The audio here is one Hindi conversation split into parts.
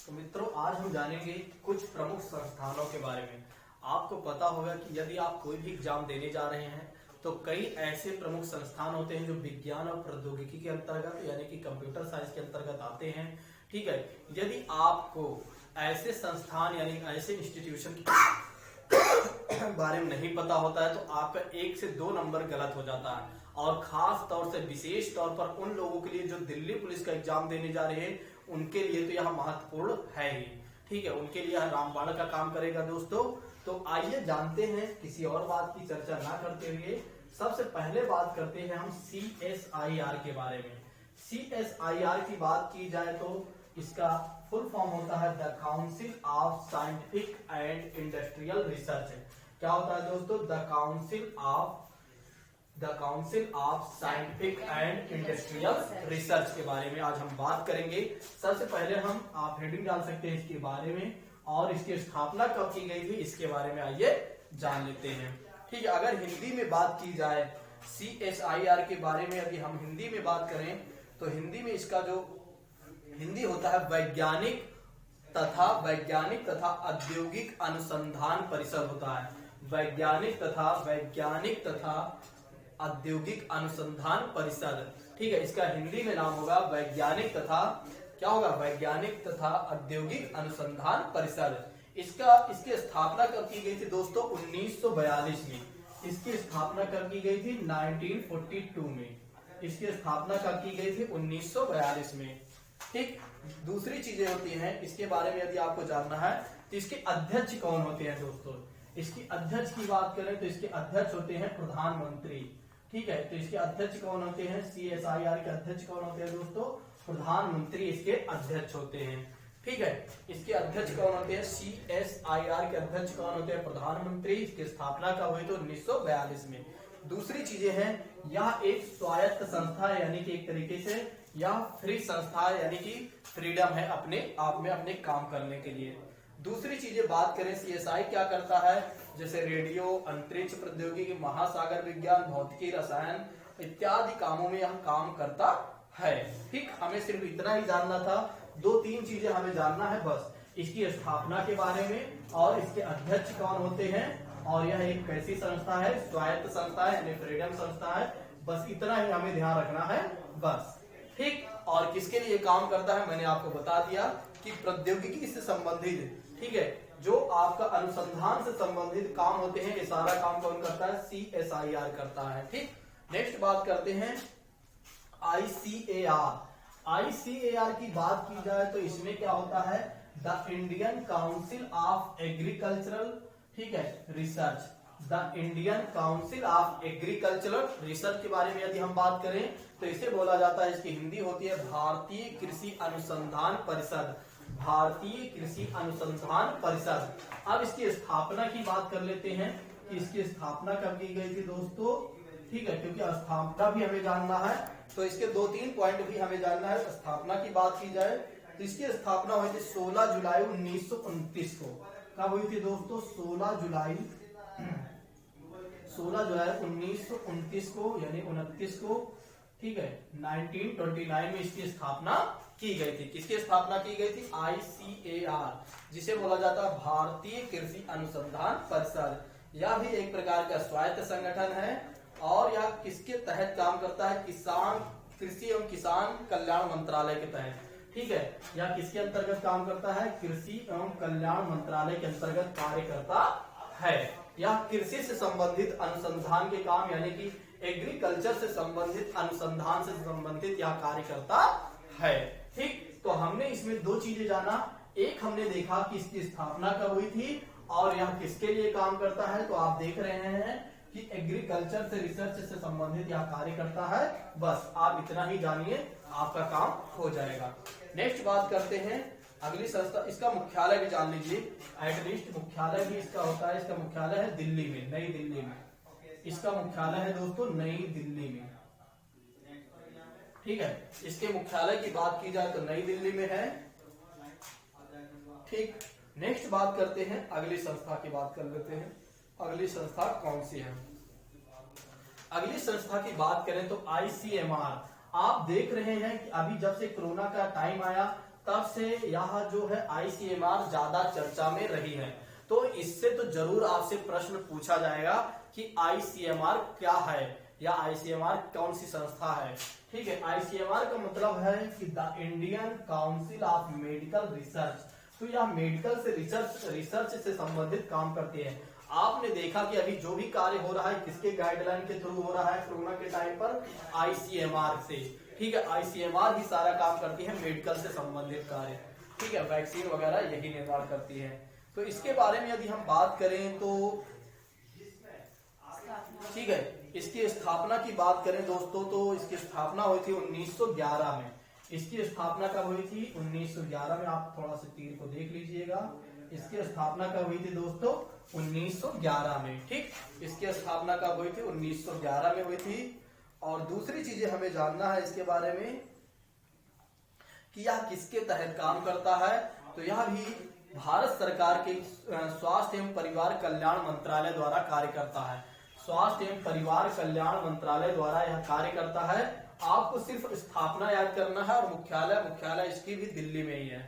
तो मित्रों, आज हम जानेंगे कुछ प्रमुख संस्थानों के बारे में। आपको पता होगा कि यदि आप कोई भी एग्जाम देने जा रहे हैं तो कई ऐसे प्रमुख संस्थान होते हैं जो विज्ञान और प्रौद्योगिकी के अंतर्गत यानी कि कंप्यूटर साइंस के अंतर्गत आते हैं। ठीक है, यदि आपको ऐसे संस्थान यानी ऐसे इंस्टीट्यूशन के बारे में नहीं पता होता है तो आपका 1 से 2 नंबर गलत हो जाता है। और खास तौर से विशेष तौर पर उन लोगों के लिए जो दिल्ली पुलिस का एग्जाम देने जा रहे हैं उनके लिए तो यह महत्वपूर्ण है ही। ठीक है, उनके लिए रामबाण का काम करेगा दोस्तों। तो आइए जानते हैं, किसी और बात की चर्चा ना करते हुए सबसे पहले बात करते हैं हम CSIR के बारे में। CSIR की बात की जाए तो इसका फुल फॉर्म होता है the council of scientific and industrial research. क्या होता है दोस्तों? The council of scientific and industrial research के बारे में आज हम बात करेंगे। सबसे पहले आप हेडिंग डाल सकते हैं इसके बारे में, और इसकी स्थापना कब की गई थी इसके बारे में आइए जान लेते हैं। ठीक है, अगर हिंदी में बात की जाए CSIR के बारे में, यदि हम हिंदी में बात करें तो हिंदी में इसका जो हिंदी होता है वैज्ञानिक तथा औद्योगिक अनुसंधान परिषद होता है। वैज्ञानिक तथा औद्योगिक अनुसंधान परिषद। ठीक है, इसका हिंदी में नाम होगा वैज्ञानिक तथा औद्योगिक अनुसंधान परिषद। इसकी स्थापना कब की गई थी दोस्तों? 1942 में। इसकी स्थापना कब की गई थी? 1942 में। इसकी स्थापना कब की गई थी? 1942 में। ठीक, दूसरी चीजें होती हैं इसके बारे में यदि आपको जानना है तो इसके अध्यक्ष कौन होते हैं दोस्तों? इसकी अध्यक्ष की बात करें तो इसके अध्यक्ष होते हैं प्रधानमंत्री। ठीक है, तो इसके अध्यक्ष कौन होते हैं? CSIR के अध्यक्ष कौन होते हैं दोस्तों? प्रधानमंत्री इसके अध्यक्ष होते हैं। ठीक है, इसके अध्यक्ष कौन होते हैं? CSIR के अध्यक्ष कौन होते हैं? प्रधानमंत्री। इसकी स्थापना कब हुई? तो 1942 में। दूसरी चीजें हैं, यह एक स्वायत्त संस्था है, यानी कि एक तरीके से यह फ्री संस्था है, यानी कि फ्रीडम है अपने आप में अपने काम करने के लिए। दूसरी चीजें बात करें, CSI क्या करता है? जैसे रेडियो, अंतरिक्ष प्रौद्योगिकी, महासागर विज्ञान, भौतिकी, रसायन इत्यादि कामों में यह काम करता है। ठीक, हमें सिर्फ इतना ही जानना था, 2-3 चीजें हमें जानना है बस। इसकी स्थापना के बारे में और इसके अध्यक्ष कौन होते हैं, और यह एक कैसी संस्था है? स्वायत्त संस्था है, यानी फ्रीडम संस्था है। बस इतना ही हमें ध्यान रखना है बस। ठीक, और किसके लिए काम करता है मैंने आपको बता दिया कि प्रौद्योगिकी से संबंधित, ठीक है, जो आपका अनुसंधान से संबंधित काम होते हैं, ये सारा काम कौन करता है? CSIR करता है। ठीक, नेक्स्ट बात करते हैं ICAR। ICAR की बात की जाए तो इसमें क्या होता है? The Indian council of agricultural, ठीक है, research. The Indian council of agricultural research के बारे में यदि हम बात करें तो इसे बोला जाता है, इसकी हिंदी होती है भारतीय कृषि अनुसंधान परिषद। भारतीय कृषि अनुसंधान परिषद। अब इसकी स्थापना की बात कर लेते हैं कि इसकी स्थापना कब की गई थी दोस्तों? ठीक है, क्योंकि स्थापना भी हमें जानना है तो इसके 2-3 पॉइंट भी हमें जानना है। स्थापना की बात की जाए तो इसकी स्थापना हुई थी 16 जुलाई 1929 को। कब हुई थी दोस्तों? 16 जुलाई 1929 को, यानी 29 को। ठीक है, 1929 में इसकी स्थापना की गई थी। किसकी स्थापना की गई थी? ICAR, जिसे बोला जाता है भारतीय कृषि अनुसंधान परिषद। यह भी एक प्रकार का स्वायत्त संगठन है और यह किसके तहत काम करता है? कृषि एवं किसान कल्याण मंत्रालय के तहत। ठीक है, यह किसके अंतर्गत काम करता है? कृषि एवं कल्याण मंत्रालय के अंतर्गत कार्य करता है। यह कृषि से संबंधित अनुसंधान के काम, यानी कि एग्रीकल्चर से संबंधित अनुसंधान से संबंधित यह कार्य करता है। ठीक, तो हमने इसमें 2 चीजें जाना। एक, हमने देखा कि इसकी स्थापना कब हुई थी और यह किसके लिए काम करता है। तो आप देख रहे हैं कि एग्रीकल्चर से रिसर्च से संबंधित यह कार्य करता है। बस आप इतना ही जानिए, आपका काम हो जाएगा। नेक्स्ट बात करते हैं अगली संस्था। इसका मुख्यालय भी जान लीजिए, एटलीस्ट मुख्यालय भी इसका होता है। इसका मुख्यालय है दिल्ली में, नई दिल्ली में। इसका मुख्यालय है दोस्तों नई दिल्ली में। ठीक है, इसके मुख्यालय की बात की जाए तो नई दिल्ली में है। ठीक, नेक्स्ट बात करते हैं अगली संस्था की बात कर लेते हैं। अगली संस्था कौन सी है? अगली संस्था की बात करें तो ICMR। आप देख रहे हैं कि अभी जब से कोरोना का टाइम आया तब से यह जो है आईसीएमआर ज्यादा चर्चा में रही है। तो इससे तो जरूर आपसे प्रश्न पूछा जाएगा कि आईसीएमआर क्या है या आईसीएमआर कौन सी संस्था है। ठीक है, आईसीएमआर का मतलब है कि the Indian council of medical research. तो यह मेडिकल से रिसर्च से संबंधित काम करती है। आपने देखा कि अभी जो भी कार्य हो रहा है किसके गाइडलाइन के थ्रू हो रहा है कोरोना के टाइम पर, आईसीएमआर से। ठीक है, आईसीएमआर ही सारा काम करती है मेडिकल से संबंधित कार्य। ठीक है, वैक्सीन वगैरह यही निर्माण करती है। तो इसके बारे में यदि हम बात करें तो ठीक है, इसकी स्थापना की बात करें दोस्तों तो इसकी स्थापना हुई थी 1911 में। इसकी स्थापना कब हुई थी? 1911 में। आप थोड़ा सा तीर को देख लीजिएगा। इसकी स्थापना कब हुई थी दोस्तों? 1911 में। ठीक, इसकी स्थापना कब हुई थी? 1911 में हुई थी। और दूसरी चीजें हमें जानना है इसके बारे में कि यह किसके तहत काम करता है। तो यह भी भारत सरकार के स्वास्थ्य एवं परिवार कल्याण मंत्रालय द्वारा कार्य करता है। स्वास्थ्य एवं परिवार कल्याण मंत्रालय द्वारा यह कार्य करता है। आपको सिर्फ स्थापना याद करना है और मुख्यालय इसकी भी दिल्ली में ही है।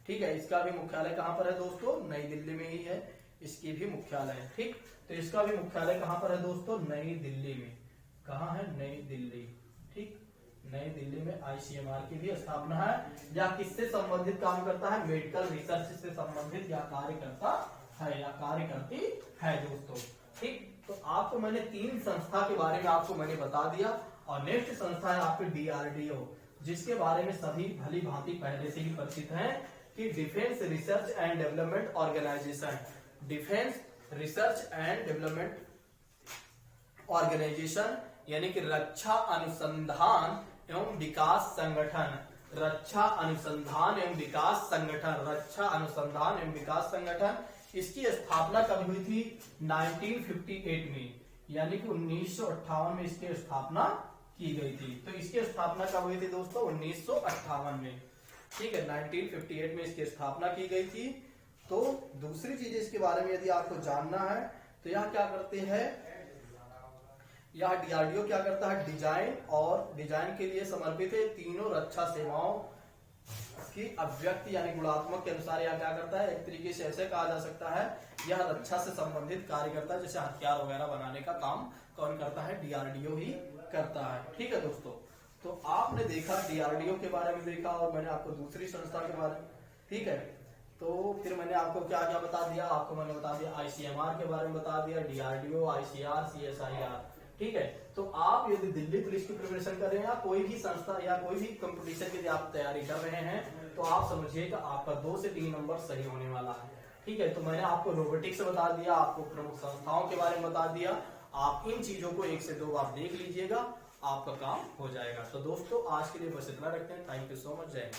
ठीक है, इसका भी मुख्यालय कहां पर है दोस्तों? नई दिल्ली में ही है। इसकी भी मुख्यालय है। ठीक, तो इसका भी मुख्यालय कहां पर है दोस्तों? नई दिल्ली में। कहां है? नई दिल्ली। ठीक, नई दिल्ली में आईसीएमआर की भी स्थापना है। या किससे संबंधित काम करता है? मेडिकल रिसर्च से संबंधित या कार्य करता है या कार्य करती है दोस्तों। ठीक, तो आपको मैंने 3 संस्था के बारे में आपको मैंने बता दिया। और नेक्स्ट संस्था है आपकी डीआरडीओ, जिसके बारे में सभी भली भांति पहले से ही परिचित हैं कि defence research and development organisation. Defence research and development organisation यानी कि रक्षा अनुसंधान एवं विकास संगठन। रक्षा अनुसंधान एवं विकास संगठन। रक्षा अनुसंधान एवं विकास संगठन। इसकी स्थापना कब हुई थी? 1958 में, यानी कि 1958 में इसकी स्थापना की गई थी। तो इसकी स्थापना कब हुई थी दोस्तों? 1958 में। ठीक है, 1958 में इसकी स्थापना की गई थी। तो दूसरी चीज इसके बारे में यदि आपको जानना है तो यह क्या करते हैं? यह डीआरडीओ क्या करता है? डिजाइन के लिए समर्पित है। तीनों रक्षा सेवाओं की अभिव्यक्ति यानी गुणात्मक के अनुसार यह क्या करता है? एक तरीके से ऐसे कहा जा सकता है यह रक्षा से संबंधित कार्य करता है। जैसे हथियार वगैरह बनाने का काम कौन करता है? डीआरडीओ ही करता है। ठीक है दोस्तों, तो आपने देखा डीआरडीओ के बारे में देखा और मैंने आपको दूसरी संस्था के बारे में। ठीक है, तो फिर मैंने आपको क्या क्या बता दिया? आपको मैंने बता दिया आईसीएमआर के बारे में बता दिया, डीआरडीओ, आईसीआर, सीएसआईआर। ठीक है, तो आप यदि दिल्ली पुलिस की प्रिपरेशन कर रहे हैं या कोई भी संस्था या कोई भी कंपटीशन की आप तैयारी कर रहे हैं तो आप समझिएगा आपका 2 से 3 नंबर सही होने वाला है। ठीक है, तो मैंने आपको रोबोटिक्स बता दिया, आपको प्रमुख संस्थाओं के बारे में बता दिया। आप इन चीजों को 1 से 2 बार देख लीजिएगा, आपका काम हो जाएगा। तो दोस्तों आज के लिए बस इतना रखते हैं। Thank you so much. जय हिंद।